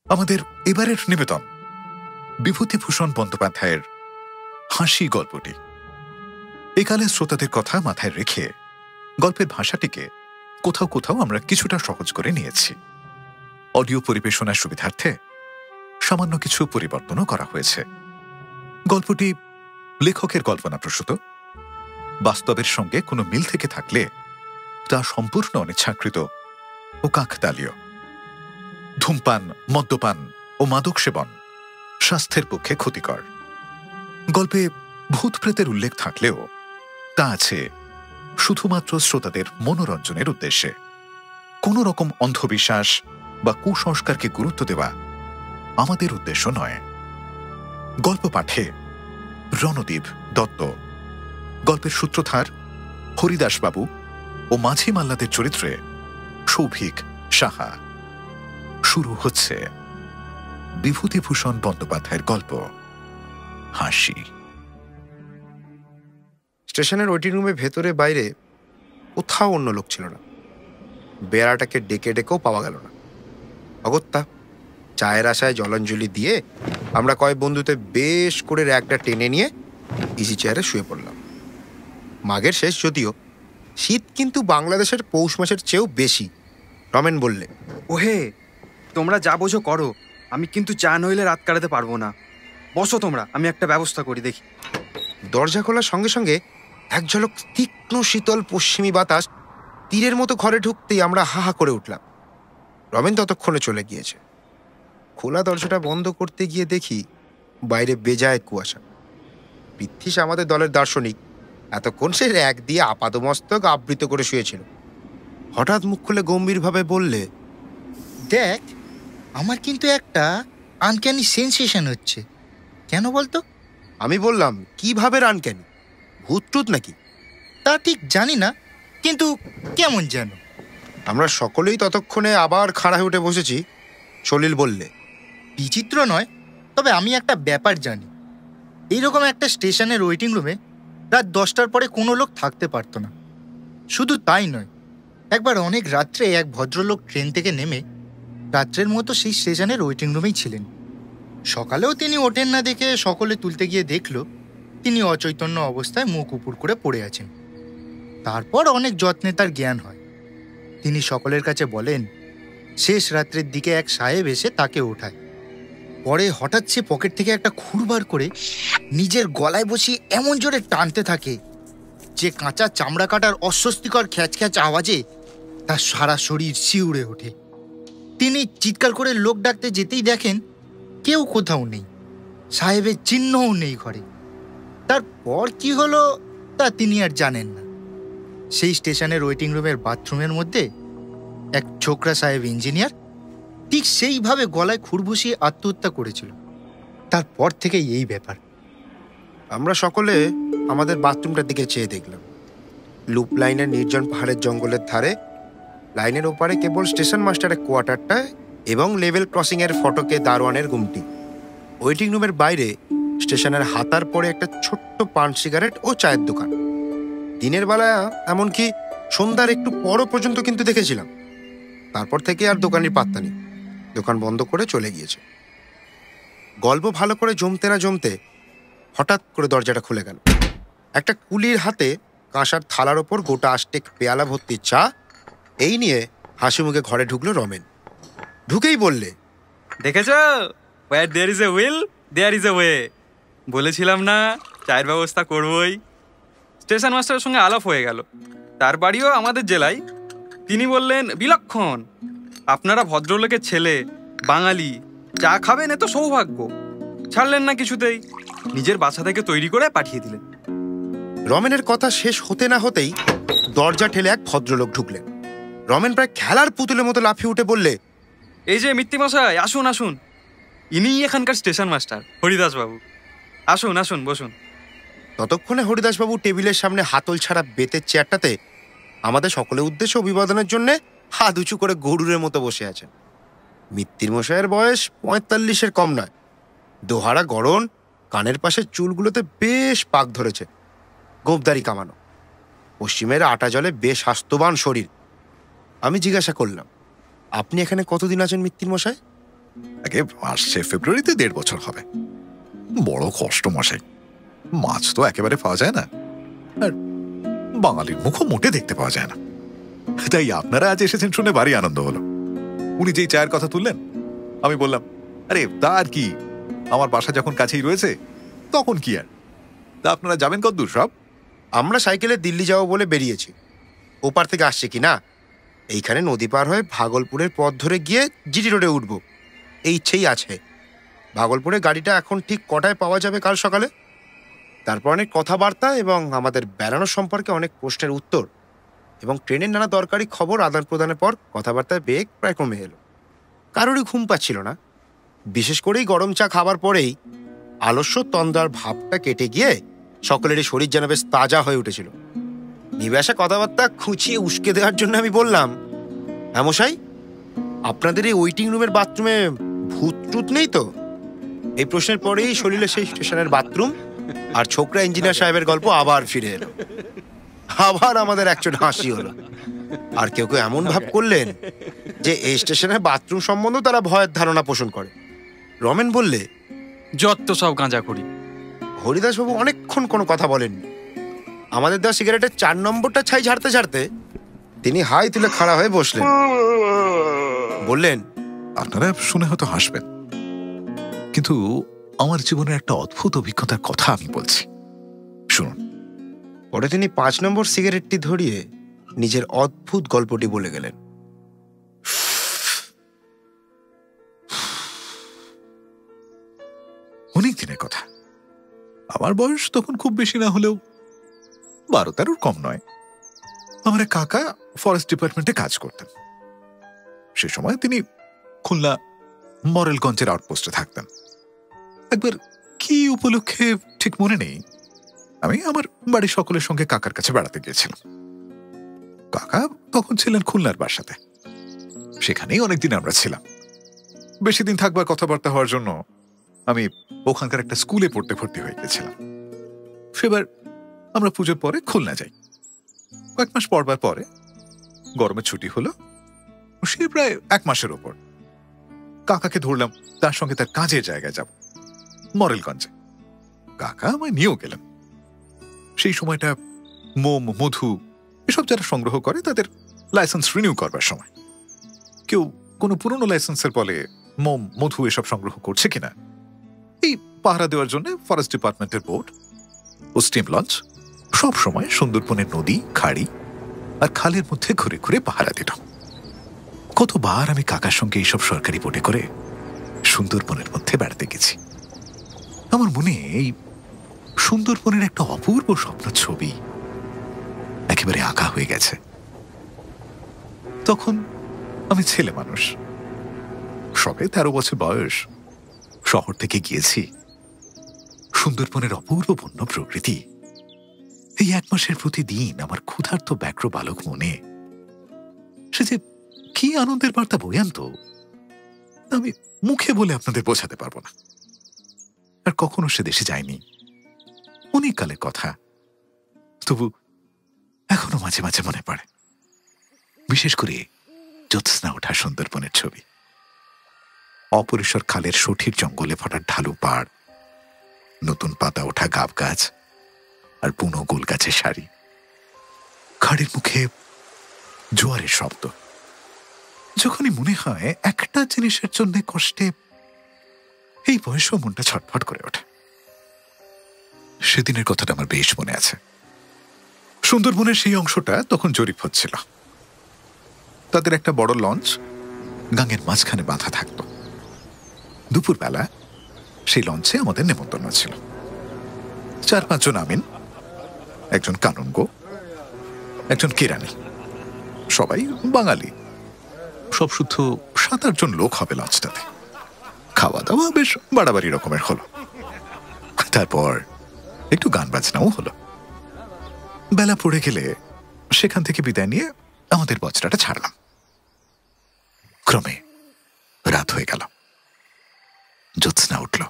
আমাদের এবারের নিবেদন বিভূতিভূষণ বন্দ্যোপাধ্যায়ের হাসি গল্পটি। একালে শ্রোতাদের কথা মাথায় রেখে গল্পের ভাষাটিকে কোথাও কোথাও আমরা কিছুটা সহজ করে নিয়েছি। অডিও পরিবেশনার সুবিধার্থে সামান্য কিছু পরিবর্তনও করা হয়েছে। গল্পটি লেখকের কল্পনাপ্রসূত, বাস্তবের সঙ্গে কোনো মিল থেকে থাকলে তা সম্পূর্ণ অনিচ্ছাকৃত ও কাকতালীয়। ধূমপান, মদ্যপান ও মাদক সেবন স্বাস্থ্যের পক্ষে ক্ষতিকর। গল্পে ভূত প্রেতের উল্লেখ থাকলেও তা আছে শুধুমাত্র শ্রোতাদের মনোরঞ্জনের উদ্দেশ্যে। কোনো রকম অন্ধবিশ্বাস বা কুসংস্কারকে গুরুত্ব দেওয়া আমাদের উদ্দেশ্য নয়। গল্প পাঠে রণদীপ দত্ত, গল্পের সূত্রধার হরিদাসবাবু ও মাঝি মাল্লাদের চরিত্রে সৌভিক সাহা। শুরু হচ্ছে বিভূতিভূষণ বন্দ্যোপাধ্যায়ের গল্প হাসি। স্টেশনের ওয়েটিং রুমে ভেতরে বাইরে কোথাও অন্য লোক ছিল না। বেড়াটাকে ডেকে ডেকেও পাওয়া গেল না। অগত্যা চায়ের আশায় জলাঞ্জলি দিয়ে আমরা কয়েক বন্ধুতে বেশ করে র্যাকটা টেনে নিয়ে ইজি চেয়ারে শুয়ে পড়লাম। মাঘের শেষ যদিও, শীত কিন্তু বাংলাদেশের পৌষ মাসের চেয়েও বেশি। রমেন বললে, ওহে, তোমরা যা বোঝো করো, আমি কিন্তু চা নইলে রাত কাটাতে পারবো না। বসো তোমরা, আমি একটা ব্যবস্থা করি দেখি। দরজা খোলার সঙ্গে সঙ্গে এক ঝলক তীক্ষ্ণ শীতল পশ্চিমী বাতাস তীরের মতো ঘরে ঢুকতেই আমরা হাহা করে উঠলাম। রমেন ততক্ষণে চলে গিয়েছে। খোলা দরজাটা বন্ধ করতে গিয়ে দেখি বাইরে বেজায় কুয়াশা। পৃথ্বীশ আমাদের দলের দার্শনিক এতক্ষণ সে র্যাক দিয়ে আপাদমস্তক আবৃত করে শুয়েছিল। হঠাৎ মুখ খুলে গম্ভীরভাবে বললে, দেখ, আমার কিন্তু একটা আনক্যানি সেন্সেশন হচ্ছে। কেন বলতো? আমি বললাম, কিভাবে আনক্যানি? ভূত টুত নাকি? তা ঠিক জানি না, কিন্তু কেমন যেন। আমরা সকলেই ততক্ষণে আবার খাড়া হয়ে উঠে বসেছি। সলিল বললে, বিচিত্র নয়, তবে আমি একটা ব্যাপার জানি। এইরকম একটা স্টেশনের ওয়েটিং রুমে রাত 10টার পরে কোনো লোক থাকতে পারতো না। শুধু তাই নয়, একবার অনেক রাত্রে এক ভদ্রলোক ট্রেন থেকে নেমে রাত্রের মতো সেই স্টেশনের ওয়েটিং রুমেই ছিলেন। সকালেও তিনি ওঠেন না দেখে সকলে তুলতে গিয়ে দেখল তিনি অচৈতন্য অবস্থায় মুখ উপুড় করে পড়ে আছেন। তারপর অনেক যত্নে তার জ্ঞান হয়। তিনি সকলের কাছে বলেন, শেষ রাত্রের দিকে এক সাহেব এসে তাকে ওঠায়। পরে হঠাৎ সে পকেট থেকে একটা খুর বার করে নিজের গলায় বসিয়ে এমন জোরে টানতে থাকে যে কাঁচা চামড়া কাটার অস্বস্তিকর খ্যাচ খ্যাচ আওয়াজে তার সারা শরীর শিউরে ওঠে। তিনি চিৎকার করে লোক ডাকতে যেতেই দেখেন কেউ কোথাও নেই, সাহেবের চিহ্নও নেই ঘরে। তারপর কি হলো তা তিনি আর জানেন না। সেই স্টেশনের ওয়েটিং রুমের বাথরুমের মধ্যে এক ছোকরা সাহেব ইঞ্জিনিয়ার ঠিক সেইভাবে গলায় খুর বসিয়ে আত্মহত্যা করেছিল। তারপর থেকেই এই ব্যাপার। আমরা সকলে আমাদের বাথরুমটার দিকে চেয়ে দেখলাম। লুপ লাইনের নির্জন পাহাড়ের জঙ্গলের ধারে, লাইনের ওপারে কেবল স্টেশন মাস্টারের কোয়ার্টারটা এবং লেভেল ক্রসিংয়ের ফটকে দারোয়ানের গুমটি। ওয়েটিং রুমের বাইরে স্টেশনের হাতার পরে একটা ছোট্ট পান সিগারেট ও চায়ের দোকান। দিনের বেলা এমনকি সন্ধ্যার একটু পরও পর্যন্ত কিন্তু দেখেছিলাম। তারপর থেকে আর দোকানের পাত্তা নেই, দোকান বন্ধ করে চলে গিয়েছে। গল্প ভালো করে জমতে না জমতে হঠাৎ করে দরজাটা খুলে গেল। একটা কুলির হাতে কাঁসার থালার ওপর গোটা আষ্টেক পেয়ালা ভর্তি চা, এই নিয়ে হাসি মুখে ঘরে ঢুকলো রমেন। ঢুকেই বললে, দেখেছ, where there is a will, there is a way। বলেছিলাম না চায়ের ব্যবস্থা করবই। স্টেশন মাস্টারের সঙ্গে আলাপ হয়ে গেল। তার বাড়িও আমাদের জেলায়। তিনি বললেন, বিলক্ষণ, আপনারা ভদ্রলোকের ছেলে, বাঙালি, চা খাবেন এ তো সৌভাগ্য। ছাড়লেন না কিছুতেই, নিজের বাসা থেকে তৈরি করে পাঠিয়ে দিলেন। রমেনের কথা শেষ হতে না হতেই দরজা ঠেলে এক ভদ্রলোক ঢুকলেন। রমেন প্রায় খেলার পুতুলের মতো লাফিয়ে উঠে বললে, এই যে মিত্তিমশাই, আসুন আসুন, ইনিই এখানকার স্টেশন মাস্টার হরিদাসবাবু। আসুন আসুন, বসুন। ততক্ষণে হরিদাসবাবু টেবিলের সামনে হাতল ছাড়া বেতের চেয়ারটাতে আমাদের সকলের উদ্দেশ্যে অভিবাদনের জন্য হাত উঁচু করে গরুরের মতো বসে আছেন। মিত্তির মশাইয়ের বয়স 45-এর কম নয়। দোহারা গড়ন, কানের পাশের চুলগুলোতে বেশ পাক ধরেছে, গোঁপদারি কামানো, পশ্চিমের আটা জলে বেশ স্বাস্থ্যবান শরীর। আমি জিজ্ঞাসা করলাম, আপনি এখানে কতদিন আছেন মিত্তির মশাই? আগে আসছে ফেব্রুয়ারিতে 1.5 বছর হবে। বড় কষ্ট মশাই, মাছ তো একেবারে পাওয়া যায় না, আর বাঙালির মুখও মোটে দেখতে পাওয়া যায় না। তাই আপনারা আজ এসেছেন শুনে ভারী আনন্দ হলো। উনি যেই চায়ের কথা তুললেন, আমি বললাম, আরে তা আর কি, আমার বাসা যখন কাছেই রয়েছে তখন কি আর। তা আপনারা যাবেন কতদূর সব? আমরা সাইকেলে দিল্লি যাবো বলে বেরিয়েছি। ওপার থেকে আসছে কি না, এইখানে নদী পার হয়ে ভাগলপুরের পথ ধরে গিয়ে জিটি রোডে উঠব, এই ইচ্ছেই আছে। ভাগলপুরে গাড়িটা এখন ঠিক কটায় পাওয়া যাবে কাল সকালে? তারপর অনেক কথাবার্তা এবং আমাদের বেড়ানো সম্পর্কে অনেক প্রশ্নের উত্তর এবং ট্রেনের নানা দরকারি খবর আদান প্রদানের পর কথাবার্তার বেগ প্রায় কমে এলো। কারোরই ঘুম পাচ্ছিল না। বিশেষ করেই গরম চা খাবার পরেই আলস্য তন্দ্রার ভাবটা কেটে গিয়ে সকলেরই শরীর যেন বেশ তাজা হয়ে উঠেছিল। নিবাসা কথাবার্তা খুঁচিয়ে উস্কে দেওয়ার জন্য আমি বললাম, হ্যাঁ মশাই, আপনাদের এই ওয়েটিং রুমের বাথরুমে ভূত টুত নেই তো? এই প্রশ্নের পরেই সলিলে সেই স্টেশনের বাথরুম আর ছোকরা ইঞ্জিনিয়ার সাহেবের গল্প আবার ফিরে এলো। আবার আমাদের একজন হাসি হলো, আর কেউ কেউ এমন ভাব করলেন যে এই স্টেশনের বাথরুম সম্বন্ধে তারা ভয়ের ধারণা পোষণ করে। রমেন বললে, যত সব গাঁজা করি। হরিদাসবাবু অনেকক্ষণ কোনো কথা বলেননি। আমাদের দেওয়া সিগারেটের 4 নম্বরটা ছাই ঝাড়তে ঝাড়তে তিনি হাই তুলে খাড়া হয়ে বসলেন, বললেন, আপনারা শুনে হয়তো হাসবেন, কিন্তু আমার জীবনের একটা অদ্ভুত অভিজ্ঞতার কথা আমি বলছি, শুনুন। পরে তিনি 5 নম্বর সিগারেটটি ধরিয়ে নিজের অদ্ভুত গল্পটি বলে গেলেন। অনেক দিনের কথা। আমার বয়স তখন খুব বেশি না হলেও 12-13 কম নয়। আমার এক কাকা ফরেস্ট ডিপার্টমেন্টে কাজ করতেন। সে সময় তিনি খুলনা মরেলগঞ্জের আউটপোস্টে থাকতেন। একবার কি উপলক্ষে ঠিক মনে নেই, আমি আমার বাড়ির সকলের সঙ্গে কাকার কাছে বেড়াতে গিয়েছিলাম। কাকা তখন ছিলেন খুলনার বাসাতে। সেখানেই অনেকদিন আমরা ছিলাম। বেশি দিন থাকবার কথাবার্তা হওয়ার জন্য আমি ওখানকার একটা স্কুলে পড়তে ভর্তি হয়ে গেছিলাম। সেবার আমরা পুজোর পরে খুলনা যাই। কয়েক মাস পড়বার পরে গরমের ছুটি হলো, সে প্রায় 1 মাসের ওপর। কাকাকে ধরলাম তার সঙ্গে তার কাজের জায়গায় যাব, মরেলগঞ্জে। কাকা আমায় নিয়েও গেলেন। সেই সময়টা মোম, মধু এসব যারা সংগ্রহ করে তাদের লাইসেন্স রিনিউ করবার সময়। কেউ কোনো পুরনো লাইসেন্সের বলে মোম, মধু এসব সংগ্রহ করছে কিনা এই পাহারা দেওয়ার জন্য ফরেস্ট ডিপার্টমেন্টের বোট ও স্টিম লঞ্চ সব সময় সুন্দরবনের নদী, খাড়ি আর খালের মধ্যে ঘুরে ঘুরে পাহারা দিত। কতবার আমি কাকার সঙ্গে এইসব সরকারি বোটে করে সুন্দরবনের মধ্যে বেড়াতে গেছি। আমার মনে এই সুন্দরবনের একটা অপূর্ব স্বপ্ন ছবি একেবারে আঁকা হয়ে গেছে। তখন আমি ছেলে মানুষ, সবে 13 বছর বয়স। শহর থেকে গিয়েছি। সুন্দরবনের অপূর্ব বন্য প্রকৃতি, এই 1 মাসের প্রতিদিন আমার ক্ষুধার্ত ব্যাঘ্র বালক মনে সে যে কি আনন্দের বার্তা বয়ে আনতো আমি মুখে বলে আপনাদের বোঝাতে পারবো না। আর কখনো সে দেশে যায়নি, অনেক কালের কথা। তবু এখনো মাঝে মাঝে মনে পড়ে, বিশেষ করে জ্যোৎস্না ওঠা সুন্দরবনের ছবি। অপরিসর খালের সঠিক জঙ্গলে ফোটা ঢালু পাড়, নতুন পাতা ওঠা গাব গাছ আর বুনো গোল গাছের সারি, খাড়ির মুখে জোয়ারের শব্দ। যখনই মনে হয় একটা জিনিসের জন্য কষ্টে এই বয়সেও মনটা ছটফট করে ওঠে। সেদিনের কথাটা আমার বেশ মনে আছে। সুন্দরবনের সেই অংশটা তখন জরিপ হচ্ছিল। তাদের একটা বড় লঞ্চ গাঙের মাঝখানে বাঁধা থাকত। দুপুরবেলা সেই লঞ্চে আমাদের নেমন্তন্ন ছিল। 4-5 জন আমিন, একজন কানুনগো, একজন কেরানি, সবাই বাঙালি। সব শুদ্ধ 7-8 জন লোক হবে লঞ্চটাতে। খাওয়া দাওয়া বেশ বাড়াবাড়ি রকমের হলো। তারপর একটু গান বাজনাও হলো। বেলা পড়ে গেলে সেখান থেকে বিদায় নিয়ে আমাদের বজরাটা ছাড়লাম। ক্রমে রাত হয়ে গেল, জ্যোৎস্না উঠল।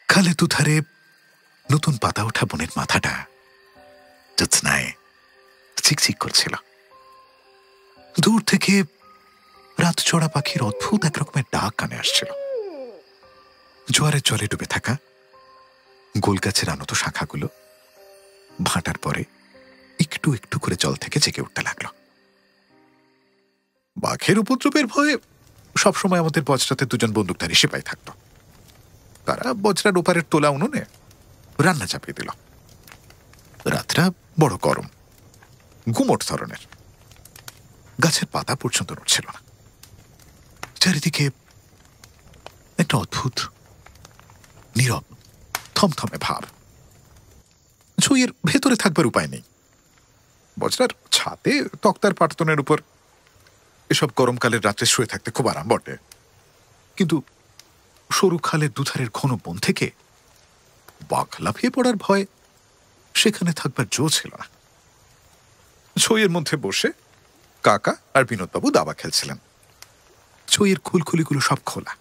খালে দুধারে নতুন পাতা ওঠা বনের মাথাটা জ্যোৎস্নায় চিকচিক করছিল। দূর থেকে রাত চড়া পাখির অদ্ভুত একরকমের ডাক কানে আসছিল। জোয়ারের জলে ডুবে থাকা গোল গাছের আনত শাখাগুলো ভাটার পরে একটু একটু করে জল থেকে জেগে উঠতে লাগলো। বাঘের উপদ্রবের ভয়ে সবসময় আমাদের বজরাতে দুজন বন্দুকধারী সিপাই থাকত। তারা বজরার ওপারের তোলা উনুনে রান্না চাপিয়ে দিল। রাতটা বড় গরম, গুমোট ধরনের। গাছের পাতা পর্যন্ত নড়ছিল না। চারিদিকে একটা অদ্ভুত নীরব থমথমে ভাব। ছুঁয়ের ভেতরে থাকবার উপায় নেই। বজরার ছাদে তক্তার পাটতনের উপর এসব গরমকালের রাত্রে শুয়ে থাকতে খুব আরাম বটে, কিন্তু সরু খালের দুধারের ঘন বন থেকে বাঘ লাফিয়ে পড়ার ভয় সেখানে থাকবার জো ছিল না। ছইয়ের মধ্যে বসে কাকা আর বিনোদবাবু দাবা খেলছিলেন। ছইয়ের খুলখুলিগুলো সব খোলা।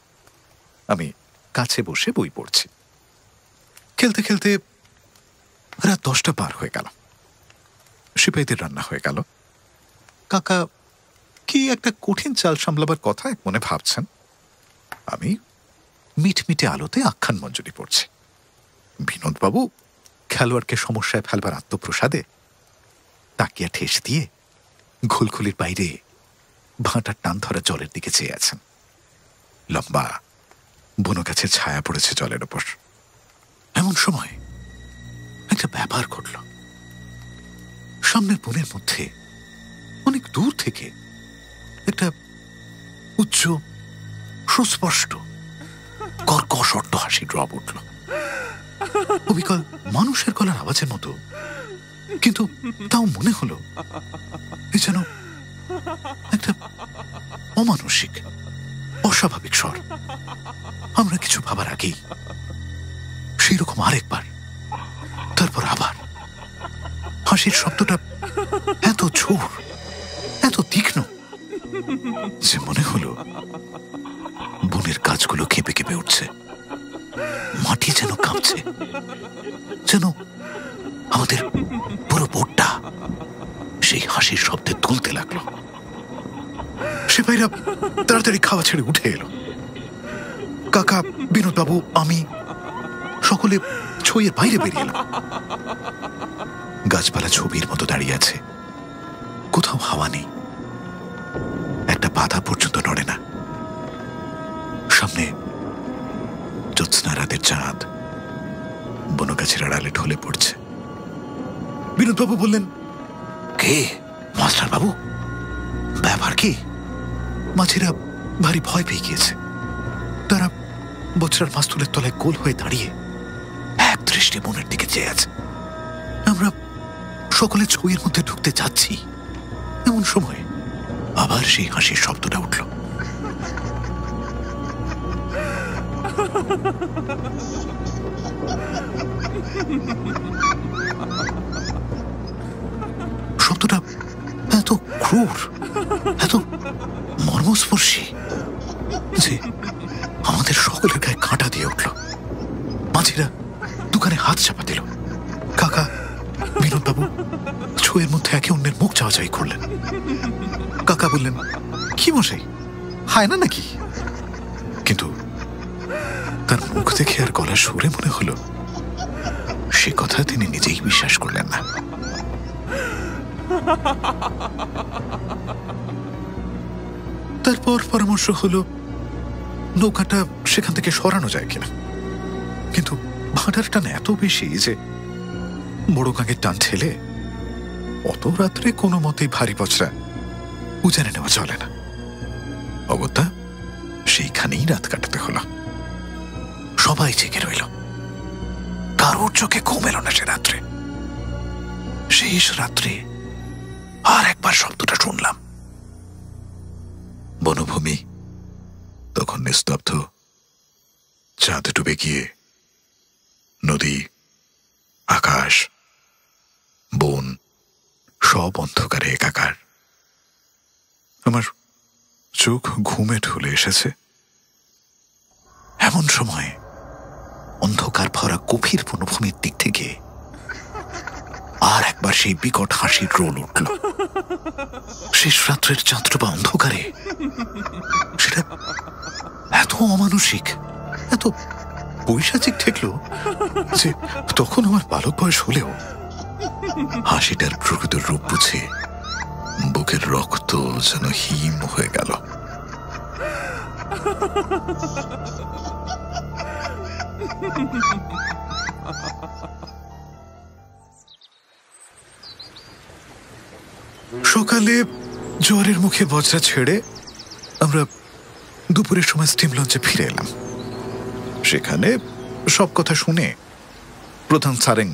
আমি কাছে বসে বই পড়ছি। খেলতে খেলতে রাত 10টা পার হয়ে গেল। সিপাহীদের রান্না হয়ে গেল। কাকা কি একটা কঠিন চাল সামলাবার কথা এক মনে ভাবছেন। আমি মিটমিটে আলোতে আখ্যান মঞ্জুরি পড়ছি। বিনোদবাবু খেলোয়াড়কে সমস্যায় ফেলবার আত্মপ্রসাদে তাকিয়া ঠেস দিয়ে ঘুলখুলির বাইরে ভাঁটার টান ধরা জলের দিকে চেয়ে আছেন। লম্বা বনো গাছের ছায়া পড়েছে জলের ওপর। এমন সময় একটা ব্যাপার ঘটল। সামনের বনের মধ্যে অনেক দূর থেকে একটা উচ্চ সুস্পষ্ট কর্কশ অট্ট হাসির রব উঠল। অবিকল মানুষের গলার আওয়াজের মতো, কিন্তু তাও মনে হলো এ যেন একটা অমানসিক অস্বাভাবিক স্বর। আমরা কিছু ভাবার আগেই সেই রকম আরেকবার, তারপর আবার হাসির শব্দটা এত জোর, এত তীক্ষ্ণ যে মনে হলো বনের গাছগুলো কেঁপে কেঁপে উঠছে। মাটি যেন কাঁপছে, যেন আমাদের পুরো বোটটা সেই হাসির শব্দে তুলতে লাগলো। সিপাহীরা তাড়াতাড়ি খাওয়া ছেড়ে উঠে এলো। কাকা, বিনোদবাবু, আমি সকলে ছইয়ের বাইরে বেরিয়ে এলাম। গাছপালা ছবির মতো দাঁড়িয়ে আছে। কোথাও হাওয়া নেই, একটা পাতা পর্যন্ত নড়ে না। সামনে জ্যোৎস্না রাতের চাঁদ বনো গাছের আড়ালে ঢলে পড়ছে। বিনোদবাবু বললেন, কে মাস্টার বাবু, ব্যাপার কি? মাঝিরা ভারী ভয় পেয়ে গিয়েছে। তারা বজরার মাস্তুলের তলায় গোল হয়ে দাঁড়িয়ে এক দৃষ্টি বনের দিকে চেয়ে আছে। আমরা সকলে ছইয়ের মধ্যে ঢুকতে যাচ্ছি, এমন সময় আবার সেই হাসির শব্দটা উঠল। শব্দটা এত ক্রূর, এত মর্মস্পর্শী যে আমাদের সকলের গায়ে কাঁটা দিয়ে উঠল। মাঝিরা দোকানে হাত চাপা দিল। কাকা, বিনোদবাবু ছইয়ের মধ্যে একে অন্যের মুখ চাওয়াচাই করলেন। কাকা বললেন, কি মশাই, হায় না নাকি? কিন্তু তার মুখ দেখে আর গলা সুরে মনে হলো সে কথা তিনি নিজেই বিশ্বাস করলেন না। তারপর পরামর্শ হলো নৌকাটা সেখান থেকে সরানো যায় কিনা, কিন্তু ভাটার টান এত বেশি যে বড় গাঙের টান ঠেলে অত রাত্রে কোনো মতেই ভারী বজরা উজানে নেওয়া চলে না। অগত্যা সেইখানেই রাত কাটাতে হলো। সবাই জেগে রইল। কারোর চোখে ঘুম এলো না সে রাত্রে। শেষ রাত্রে আর একবার শব্দটা শুনলাম। বনভূমি তখন নিস্তব্ধ। চাঁদ ডুবে গিয়ে নদী, আকাশ, বন সব অন্ধকারে একাকার। আমার চোখ ঘুমে ঢুলে এসেছে। এমন সময় অন্ধকার ভরা গভীর বনভূমির দিক থেকে আর এক আরেকবার সেই বিকট হাসির রোল উঠল। শেষ রাত্রের চাঁদটা অন্ধকারে সেটা এত অমানসিক, এত পৈশাচিক ঠেকল যে তখন আমার বালক বয়স হলেও হাসিটার প্রকৃত রূপ বুঝে বুকের রক্ত যেন হিম হয়ে গেল। সকালে জোয়ারের মুখে বজরা ছেড়ে আমরা দুপুরের সময় স্টিম লঞ্চে ফিরে এলাম। সেখানে সব কথা শুনে প্রধান সারেং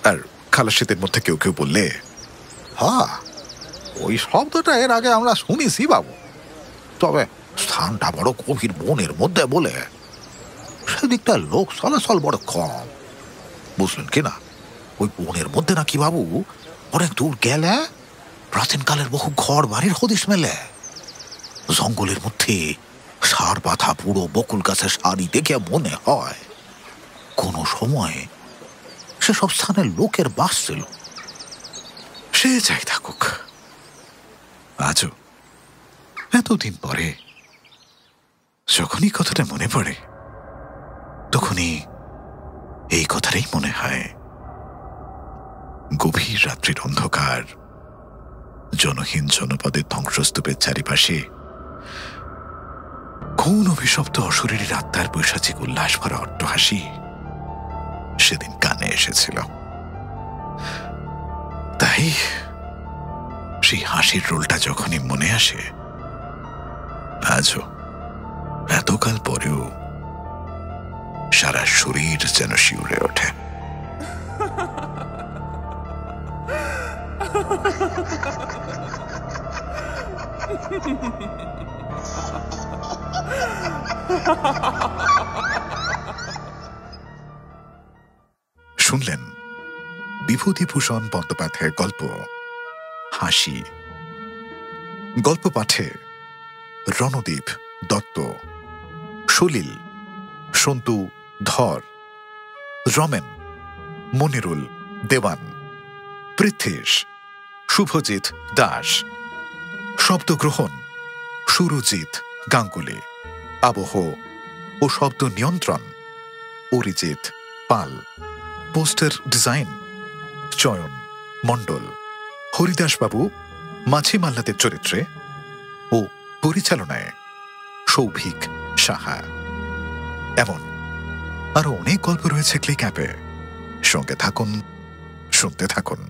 আর খালাসিদের মধ্যে কেউ কেউ বললে, হ্যাঁ, ওই শব্দটা এর আগে আমরা শুনেছি বাবু, তবে স্থানটা বড় গভীর বনের মধ্যে বলে সেদিকটা লোক চলাচল বড় কম, বুঝলেন কিনা? ওই বনের মধ্যে নাকি বাবু অনেক দূর গেলে প্রাচীনকালের বহু ঘর বাড়ির হদিশ মেলে। জঙ্গলের মধ্যে সার বাঁধা পুরো বকুল গাছের সারি দেখে মনে হয় কোনো সময় সেসব স্থানের লোকের বাস ছিল। সে যাই থাকুক, আজও এতদিন পরে যখনই কথাটা মনে পড়ে তখনই এই কথাটাই মনে হয়। গভীর রাত্রির অন্ধকার, জনহীন জনপদের ধ্বংসস্তূপের চারিপাশে কোন অভিশপ্ত অশরীরী আত্মার বৈশাচিক উল্লাস ভরা অট্টহাসি সেদিন কানে এসেছিল। তাই সেই হাসির রোলটা যখনই মনে আসে, আজও এতকাল পরেও সারা শরীর যেন শিউরে ওঠে। শুনলেন বিভূতিভূষণ বন্দ্যোপাধ্যায়ের গল্প হাসি। গল্প পাঠে রণদীপ দত্ত, সলিল, সন্তু ধর, রমেন, মনিরুল, দেওয়ান, পৃথ্বীশ, শুভজিৎ দাস। শব্দগ্রহণ সুরজিৎ গাঙ্গুলি। আবহ ও শব্দ নিয়ন্ত্রণ অরিজিৎ পাল। পোস্টার ডিজাইন চয়ন মণ্ডল। হরিদাসবাবু মাছি মাল্লাদের চরিত্রে ও পরিচালনায় সৌভিক সাহা। এমন আরো অনেক গল্প রয়েছে ক্লিক অ্যাপে। সঙ্গে থাকুন, শুনতে থাকুন।